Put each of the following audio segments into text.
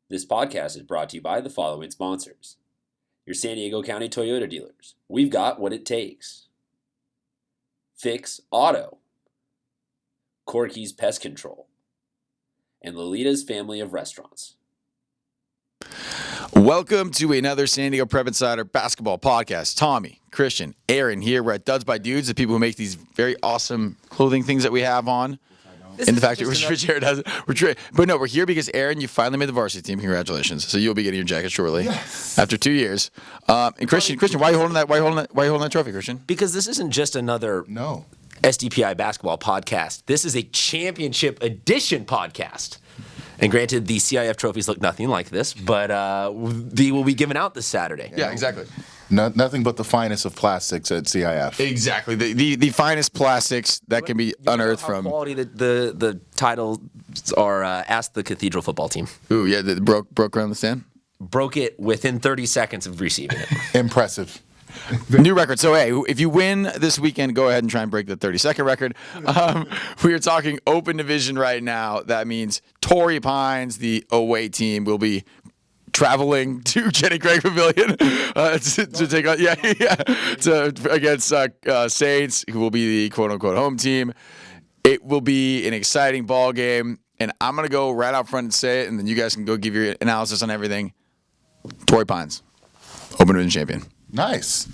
This podcast is brought to you by the following sponsors: your San Diego County Toyota dealers. We've got what it takes. Fix Auto, Corky's Pest Control, and Lolita's Family of Restaurants. Welcome to another San Diego Prep Insider basketball podcast. Tommy, Christian, Aaron here. We're at Duds by Dudes, the people who make these very awesome clothing things that we have on. In the factory, which Jared does. But no, we're here because Aaron, you finally made the varsity team. Congratulations! So you'll be getting your jacket shortly, after 2 years. And Christian, why are you holding that? Why are you holding that trophy, Christian? Because this isn't just another SDPI basketball podcast. This is a championship edition podcast. And granted, the CIF trophies look nothing like this, but they will be given out this Saturday. Yeah, exactly. Nothing but the finest of plastics at CIF. Exactly. The finest plastics that can be unearthed from. Quality the titles are asked the Cathedral football team. Ooh, yeah, that broke around the stand. Broke it within 30 seconds of receiving it. Impressive. New record. So, hey, if you win this weekend, go ahead and try and break the 30-second record. We are talking open division right now. That means Torrey Pines, the away team, will be traveling to Jenny Craig Pavilion to take on, against Saints, who will be the quote-unquote home team. It will be an exciting ball game, and I'm going to go right out front and say it, and then you guys can go give your analysis on everything. Torrey Pines, open division champion. Nice.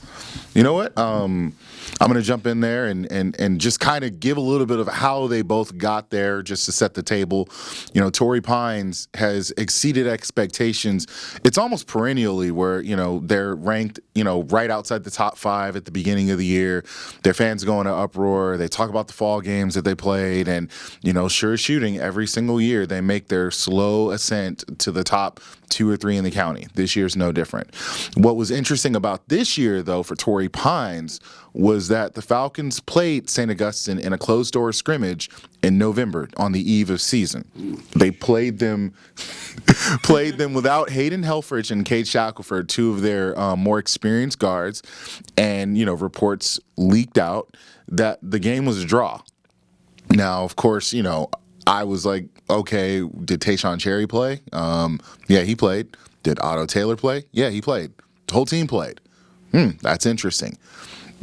You know what? I'm going to jump in there and just kind of give a little bit of how they both got there just to set the table. You know, Torrey Pines has exceeded expectations. It's almost perennially where, you know, they're ranked, you know, right outside the top 5 at the beginning of the year. Their fans go into uproar. They talk about the fall games that they played. And, you know, sure as shooting, every single year they make their slow ascent to the top 2 or 3 in the county. This year's no different. What was interesting about this year, though, for Torrey Pines was that the Falcons played St. Augustine in a closed-door scrimmage in November on the eve of season. They played them without Hayden Helfrich and Cade Shackelford, 2 of their more experienced guards, and, you know, reports leaked out that the game was a draw. Now, of course, you know, I was like, okay, did Tayshaun Cherry play? Yeah, he played. Did Otto Taylor play? Yeah, he played. The whole team played. That's interesting.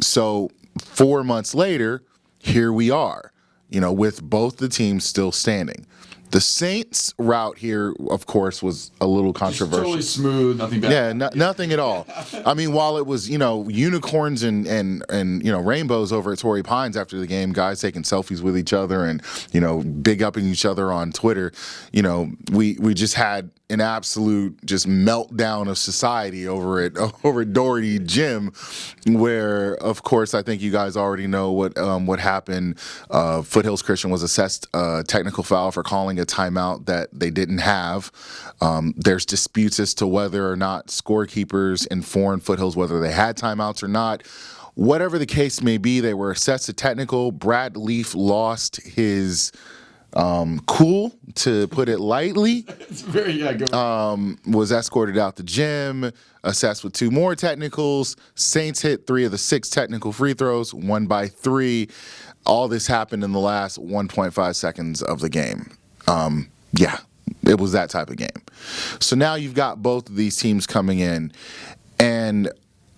So 4 months later, here we are, you know, with both the teams still standing. The Saints route here, of course, was a little controversial. Totally smooth, nothing bad. Yeah, nothing at all. I mean, while it was, you know, unicorns and you know, rainbows over at Torrey Pines after the game, guys taking selfies with each other and, you know, big upping each other on Twitter, you know, we just had an absolute just meltdown of society over at Doherty Gym, where, of course, I think you guys already know what happened. Foothills Christian was assessed a technical foul for calling a timeout that they didn't have. There's disputes as to whether or not scorekeepers informed Foothills whether they had timeouts or not. Whatever the case may be, they were assessed a technical. Brad Leaf lost his cool, to put it lightly. It's very, good. Was escorted out the gym, assessed with 2 more technicals. Saints hit 3 of the 6 technical free throws, won by 3. All this happened in the last 1.5 seconds of the game. Yeah, it was that type of game. So now you've got both of these teams coming in, and,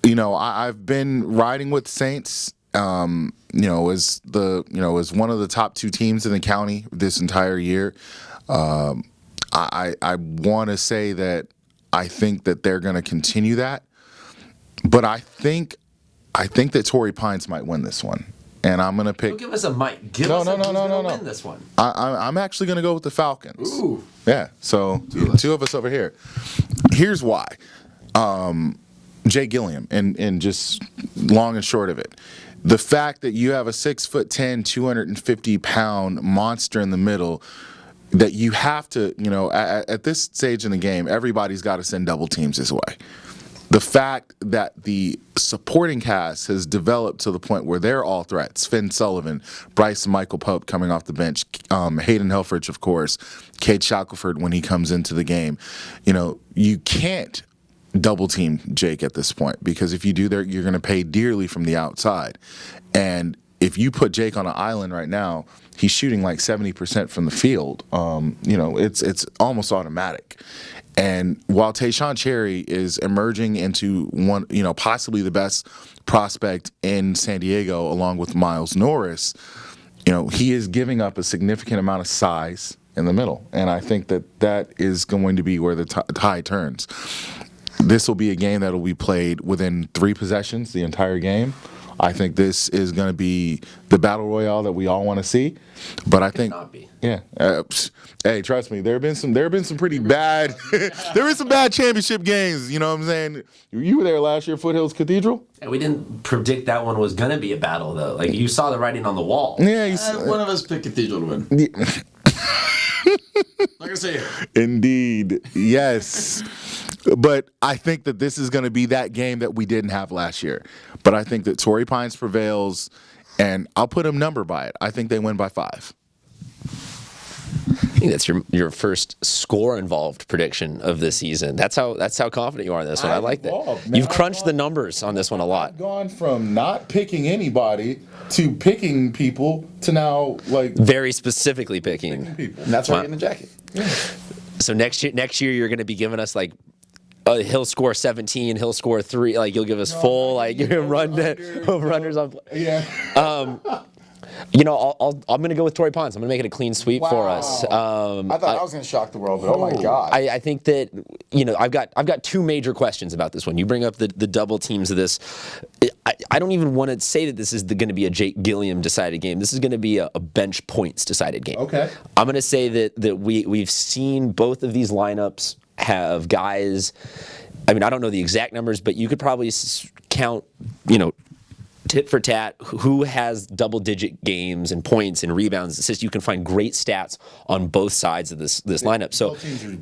you know, I've been riding with Saints, you know, as one of the top 2 teams in the county this entire year. I want to say that I think that they're going to continue that, but I think that Torrey Pines might win this one, and I'm going to pick. Don't give us a mic. Give us who's going to win this one. I'm actually going to go with the Falcons. Ooh. Yeah. So 2 of us over here. Here's why. Jay Gilliam, and just long and short of it. The fact that you have a 6'10", 250-pound monster in the middle, that you have to, you know, at this stage in the game, everybody's got to send double teams his way. The fact that the supporting cast has developed to the point where they're all threats. Finn Sullivan, Bryce Michael Pope coming off the bench, Hayden Helfrich, of course, Cade Shackelford when he comes into the game. You know, you can't double team Jake at this point, because if you do that, you're going to pay dearly from the outside. And if you put Jake on an island right now, he's shooting like 70% from the field. You know, it's almost automatic. And while Tayshaun Cherry is emerging into one, possibly the best prospect in San Diego, along with Miles Norris, he is giving up a significant amount of size in the middle. And I think that is going to be where the tide turns. This will be a game that will be played within 3 possessions, the entire game. I think this is going to be the battle royale that we all want to see. But I think, not be. Yeah. Hey, trust me, there have been some pretty bad, there were some bad championship games. You know what I'm saying? You were there last year, Foothills Cathedral. And we didn't predict that one was gonna be a battle though. Like you saw the writing on the wall. Yeah, one of us picked Cathedral to win. Yeah. Not gonna say it. Indeed, yes. But I think that this is going to be that game that we didn't have last year. But I think that Torrey Pines prevails, and I'll put a number by it. I think they win by 5. I think that's your first score-involved prediction of this season. That's how confident you are in this one. I like that. You've crunched the numbers on this one a lot. I've gone from not picking anybody to picking people to now very specifically picking people. And that's why you're in the jacket. Yeah. So next year you're going to be giving us he'll score 17, he'll score 3. You'll give us full you're runners on. Yeah. I'm going to go with Torrey Pines. I'm going to make it a clean sweep for us. I thought I was going to shock the world, but oh my God. I think that I've got 2 major questions about this one. You bring up the double teams of this. I don't even want to say that this is going to be a Jake Gilliam decided game. This is going to be a bench points decided game. Okay. I'm going to say that we've seen both of these lineups have guys. I mean, I don't know the exact numbers, but you could probably count, tit for tat, who has double-digit games and points and rebounds, assists. You can find great stats on both sides of this lineup. So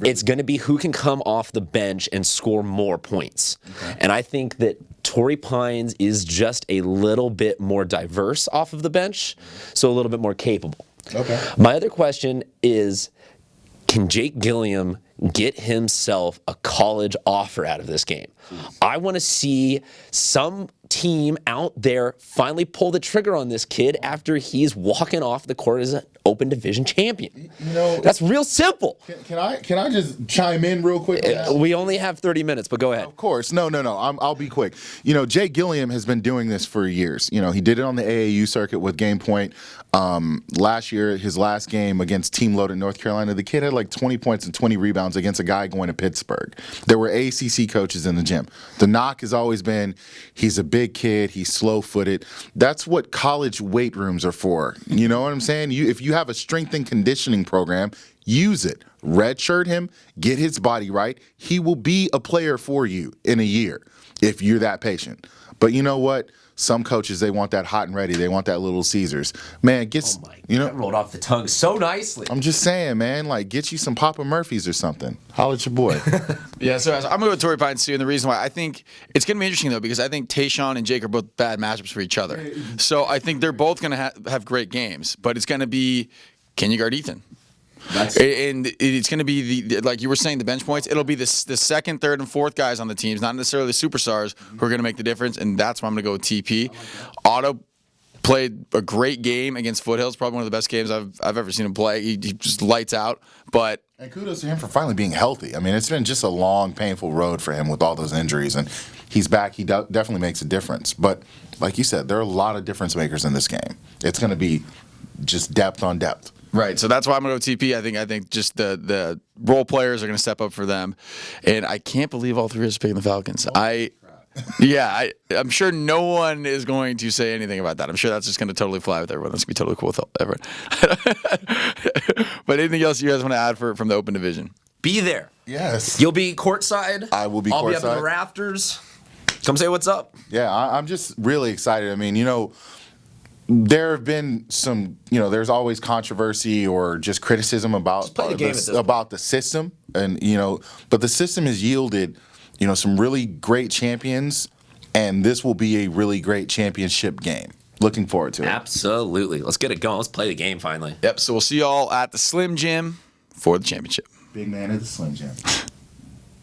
it's going to be who can come off the bench and score more points. Okay. And I think that Torrey Pines is just a little bit more diverse off of the bench, so a little bit more capable. Okay. My other question is, can Jake Gilliam get himself a college offer out of this game? I want to see some team out there finally pull the trigger on this kid after he's walking off the court as an open division champion. That's real simple. Can I just chime in real quick? We only have 30 minutes, but go ahead. Of course. No. I'll be quick. Jay Gilliam has been doing this for years. He did it on the AAU circuit with Game Point. Last year, his last game against Team Loaded North Carolina, the kid had 20 points and 20 rebounds against a guy going to Pittsburgh. There were ACC coaches in the gym. The knock has always been he's a big kid, he's slow-footed. That's what college weight rooms are for. You know what I'm saying? If you have a strength and conditioning program, use it. Redshirt him, get his body right. He will be a player for you in a year if you're that patient. But you know what? Some coaches, they want that hot and ready. They want that Little Caesars. Man, that rolled off the tongue so nicely. I'm just saying, man, get you some Papa Murphy's or something. Holla at your boy. Yeah, so I'm going to go with Torrey Pines too, and the reason why I think it's going to be interesting though, because I think Tayshaun and Jake are both bad matchups for each other. So I think they're both going to have great games, but it's going to be, can you guard Ethan? And it's going to be like you were saying, the bench points. It'll be the second, third, and fourth guys on the teams, not necessarily the superstars, who are going to make the difference. And that's why I'm going to go with TP. Otto played a great game against Foothills, probably one of the best games I've ever seen him play. He just lights out. And kudos to him for finally being healthy. I mean, it's been just a long, painful road for him with all those injuries, and he's back. He definitely makes a difference. But like you said, there are a lot of difference makers in this game. It's going to be just depth on depth. Right, so that's why I'm going to go TP. I think just the role players are going to step up for them, and I can't believe all 3 of us are picking the Falcons. I'm sure no one is going to say anything about that. I'm sure that's just going to totally fly with everyone. That's going to be totally cool with everyone. But anything else you guys want to add from the open division? Be there. Yes. You'll be courtside. I will be I'll courtside. be up in the rafters. Come say what's up. Yeah, I'm just really excited. I mean, there have been some, there's always controversy or just criticism about the system, and but the system has yielded, some really great champions, and this will be a really great championship game. Looking forward to it. Absolutely. Let's get it going. Let's play the game finally. Yep. So we'll see y'all at the Slim Jim for the championship. Big man at the Slim Jim.